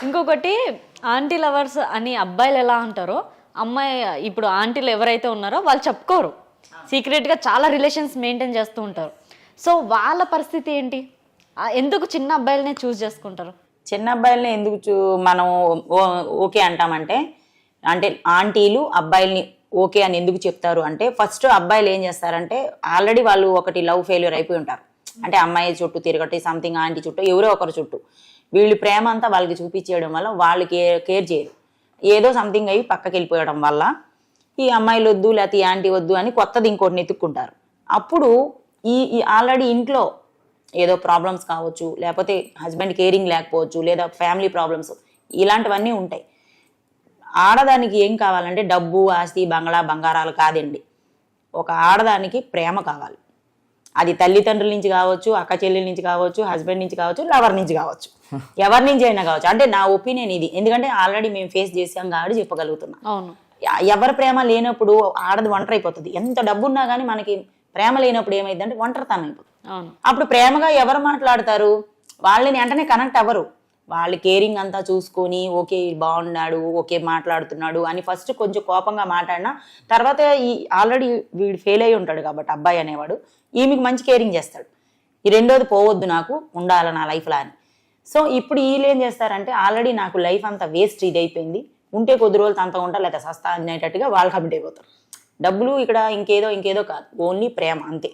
ఇంకొకటి aunty lovers అని అబ్బాయిలు ఎలా అంటారో అమ్మాయి ఇప్పుడు ఆంటీలు ఎవరైతే ఉన్నారో వాళ్ళు చెప్పుకోరు, సీక్రెట్గా చాలా రిలేషన్స్ మెయింటైన్ చేస్తూ ఉంటారు. సో వాళ్ళ పరిస్థితి ఏంటి? ఎందుకు చిన్న అబ్బాయిలనే చూస్ చేసుకుంటారు? చిన్న అబ్బాయిలని ఎందుకు మనం ఓకే అంటామంటే, అంటే ఆంటీలు అబ్బాయిల్ని ఓకే అని ఎందుకు చెప్తారు అంటే, ఫస్ట్ అబ్బాయిలు ఏం చేస్తారంటే ఆల్రెడీ వాళ్ళు ఒకటి లవ్ ఫెయిల్యూర్ అయిపోయి ఉంటారు. అంటే అమ్మాయి చుట్టూ తిరగటి సంథింగ్, ఆంటీ చుట్టూ ఎవరో ఒకరి చుట్టూ వీళ్ళు ప్రేమ అంతా వాళ్ళకి చూపించేయడం వల్ల వాళ్ళు కేర్ చేయరు. ఏదో సంథింగ్ అయ్యి పక్కకి వెళ్ళిపోయడం వల్ల ఈ అమ్మాయిలు వద్దు లేకపోతే ఈ ఆంటీ వద్దు అని కొత్తది ఇంకోటిని ఎత్తుక్కుంటారు. అప్పుడు ఈ ఆల్రెడీ ఇంట్లో ఏదో ప్రాబ్లమ్స్ కావచ్చు, లేకపోతే హస్బెండ్ కేరింగ్ లేకపోవచ్చు, లేదా ఫ్యామిలీ ప్రాబ్లమ్స్ ఇలాంటివన్నీ ఉంటాయి. ఆడదానికి ఏం కావాలంటే డబ్బు, ఆస్తి, బంగ్లా, బంగారాలు కాదండి. ఒక ఆడదానికి ప్రేమ కావాలి. అది తల్లిదండ్రుల నుంచి కావచ్చు, అక్క చెల్లెల నుంచి కావచ్చు, హస్బెండ్ నుంచి కావచ్చు, లవర్ నుంచి కావచ్చు, ఎవరి నుంచి అయినా కావచ్చు. అంటే నా ఒపీనియన్ ఇది, ఎందుకంటే ఆల్రెడీ మేము ఫేస్ చేసాం కాబట్టి చెప్పగలుగుతున్నాం. అవును, ఎవరి ప్రేమ లేనప్పుడు ఆడది ఒంటరి అయిపోతుంది. ఎంత డబ్బు ఉన్నా కానీ మనకి ప్రేమ లేనప్పుడు ఏమైందంటే ఒంటరితనం అయిపోతుంది. అప్పుడు ప్రేమగా ఎవరు మాట్లాడతారు? వాళ్ళని వెంటనే కనెక్ట్ అవ్వరు. వాళ్ళు కేరింగ్ అంతా చూసుకొని ఓకే బాగున్నాడు, ఓకే మాట్లాడుతున్నాడు అని ఫస్ట్ కొంచెం కోపంగా మాట్లాడినా తర్వాత ఈ ఆల్రెడీ వీడు ఫెయిల్ అయి ఉంటాడు కాబట్టి అబ్బాయి అనేవాడు ఈమెకి మంచి కేరింగ్ చేస్తాడు. ఈ రెండోది పోవద్దు, నాకు ఉండాలి నా లైఫ్లో అని. సో ఇప్పుడు వీళ్ళు ఏం చేస్తారంటే ఆల్రెడీ నాకు లైఫ్ అంతా వేస్ట్ ఇది అయిపోయింది, ఉంటే కొద్ది రోజులు అంతా ఉంటా లేదా సస్తా అనేటట్టుగా వాళ్ళు కమిట్ అయిపోతారు. డబ్బులు ఇక్కడ ఇంకేదో కాదు, ఓన్లీ ప్రేమ అంతే.